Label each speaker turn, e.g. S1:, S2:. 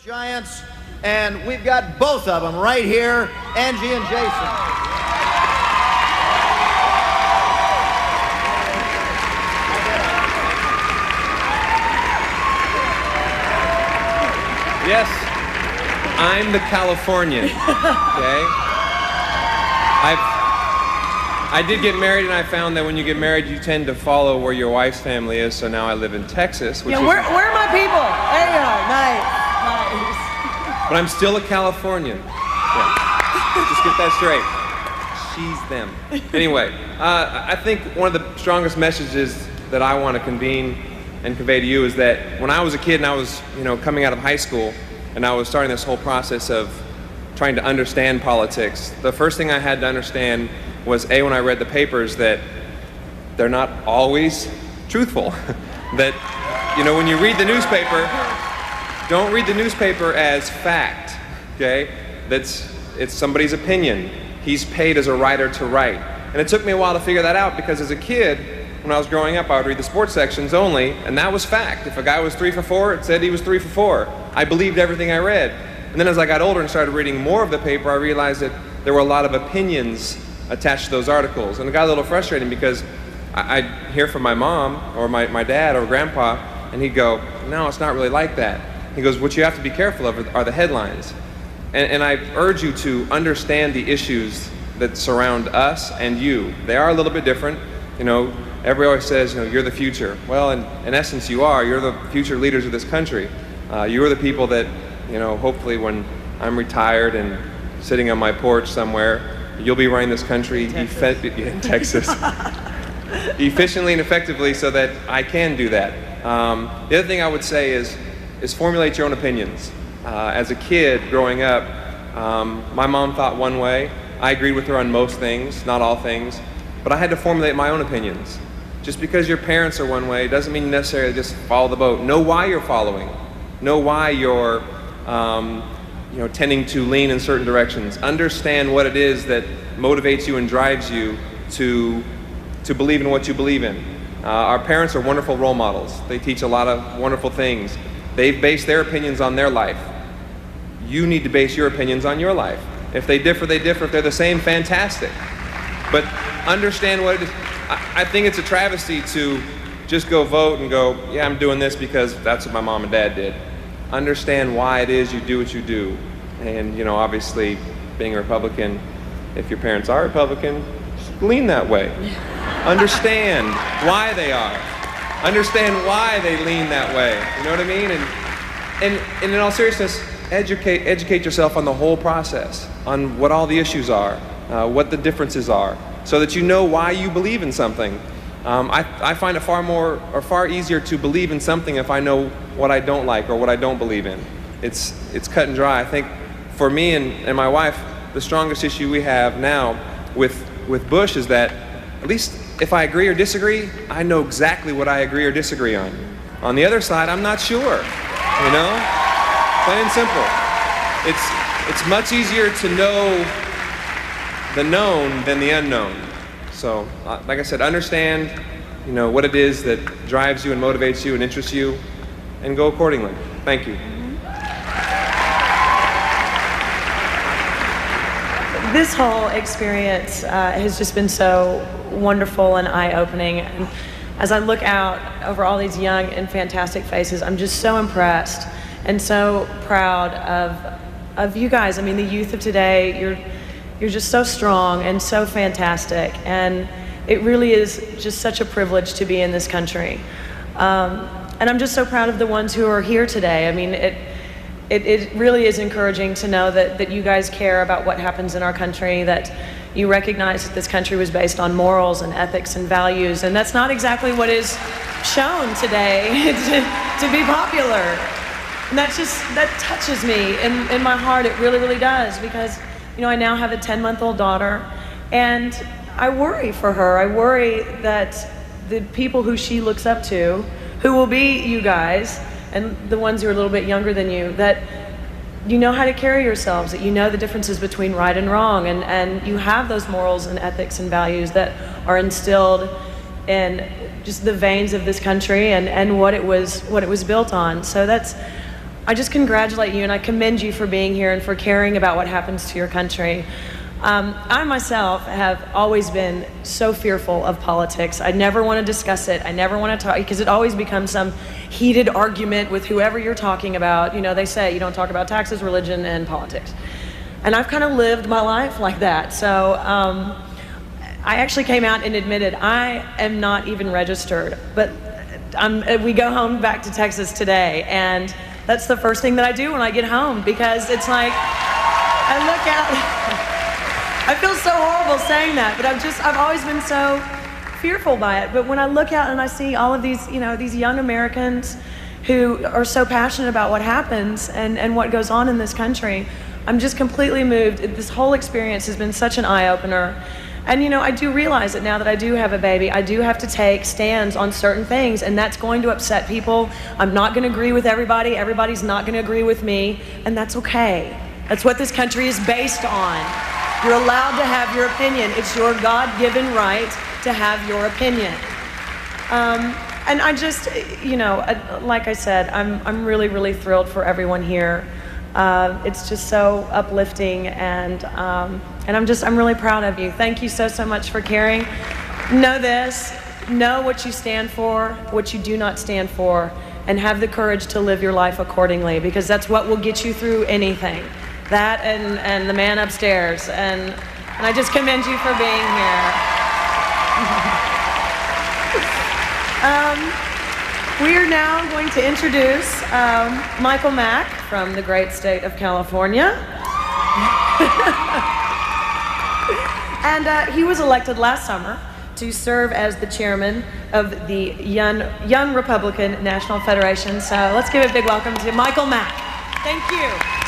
S1: Giants, and we've got both of them right here, Angie and Jason.
S2: Yes, I'm the Californian, okay? I did get married, and I found that when you get married, you tend to follow where your wife's family is, so now I live in Texas, which is...
S3: where are my people? There you are, nice.
S2: But I'm still a Californian. Yeah. Just get that straight. She's them. Anyway, I think one of the strongest messages that I want to convey to you is that when I was a kid and I was, coming out of high school and I was starting this whole process of trying to understand politics, the first thing I had to understand was, when I read the papers, that they're not always truthful. That, when you read the newspaper, don't read the newspaper as fact, okay? It's somebody's opinion. He's paid as a writer to write. And it took me a while to figure that out because as a kid, when I was growing up, I would read the sports sections only, and that was fact. If a guy was 3 for 4, it said he was 3 for 4. I believed everything I read. And then as I got older and started reading more of the paper, I realized that there were a lot of opinions attached to those articles. And it got a little frustrating because I'd hear from my mom or my dad or grandpa, and he'd go, no, it's not really like that. He goes, what you have to be careful of are the headlines. And I urge you to understand the issues that surround us and you. They are a little bit different. Everybody always says, you're the future. Well, in essence, you are. You're the future leaders of this country. You are the people that, hopefully when I'm retired and sitting on my porch somewhere, you'll be running this country in Texas. Efficiently and effectively so that I can do that. The other thing I would say is formulate your own opinions. As a kid growing up, my mom thought one way. I agreed with her on most things, not all things, but I had to formulate my own opinions. Just because your parents are one way doesn't mean you necessarily just follow the boat. Know why you're following. Know why you're tending to lean in certain directions. Understand what it is that motivates you and drives you to believe in what you believe in. Our parents are wonderful role models. They teach a lot of wonderful things. They've based their opinions on their life. You need to base your opinions on your life. If they differ, they differ. If they're the same, fantastic. But understand what it is. I think it's a travesty to just go vote and go, yeah, I'm doing this because that's what my mom and dad did. Understand why it is you do what you do. And, obviously, being a Republican, if your parents are Republican, just lean that way. Understand why they are. Understand why they lean that way. You know what I mean? And in all seriousness, educate yourself on the whole process, on what all the issues are, what the differences are, so that you know why you believe in something. I find it far easier to believe in something if I know what I don't like or what I don't believe in. It's cut and dry. I think for me and my wife, the strongest issue we have now with Bush is that, at least if I agree or disagree, I know exactly what I agree or disagree on. On the other side, I'm not sure, Plain and simple. It's much easier to know the known than the unknown. So, like I said, understand, what it is that drives you and motivates you and interests you, and go accordingly. Thank you.
S3: This whole experience has just been so wonderful and eye-opening. And as I look out over all these young and fantastic faces, I'm just so impressed and so proud of you guys. I mean, the youth of today, you're just so strong and so fantastic. And it really is just such a privilege to be in this country. And I'm just so proud of the ones who are here today. I mean, it really is encouraging to know that you guys care about what happens in our country, that you recognize that this country was based on morals and ethics and values, and that's not exactly what is shown today to be popular. And that touches me in my heart. It really, really does, because I now have a 10-month-old daughter, and I worry for her. I worry that the people who she looks up to, who will be you guys, and the ones who are a little bit younger than you, that you know how to carry yourselves, that you know the differences between right and wrong, and you have those morals and ethics and values that are instilled in just the veins of this country and what it was built on. So I just congratulate you and I commend you for being here and for caring about what happens to your country. I myself have always been so fearful of politics. I never want to discuss it. I never want to talk, because it always becomes some heated argument with whoever you're talking about. You know, they say you don't talk about taxes, religion, and politics. And I've kind of lived my life like that. So I actually came out and admitted I am not even registered, but we go home back to Texas today, and that's the first thing that I do when I get home, because it's like, I look out, I feel so horrible saying that, but I've always been so fearful by it. But when I look out and I see all of these, these young Americans who are so passionate about what happens and what goes on in this country, I'm just completely moved. This whole experience has been such an eye-opener. And I do realize that now that I do have a baby, I do have to take stands on certain things, and that's going to upset people. I'm not going to agree with everybody. Everybody's not going to agree with me, and that's okay. That's what this country is based on. You're allowed to have your opinion. It's your God-given right to have your opinion. And I just, like I said, I'm really, really thrilled for everyone here. It's just so uplifting, and I'm really proud of you. Thank you so much for caring. Know this, know what you stand for, what you do not stand for, and have the courage to live your life accordingly, because that's what will get you through anything. That and the man upstairs, and I just commend you for being here. We are now going to introduce Michael Mack from the great state of California. And he was elected last summer to serve as the chairman of the Young Republican National Federation. So let's give a big welcome to Michael Mack. Thank you.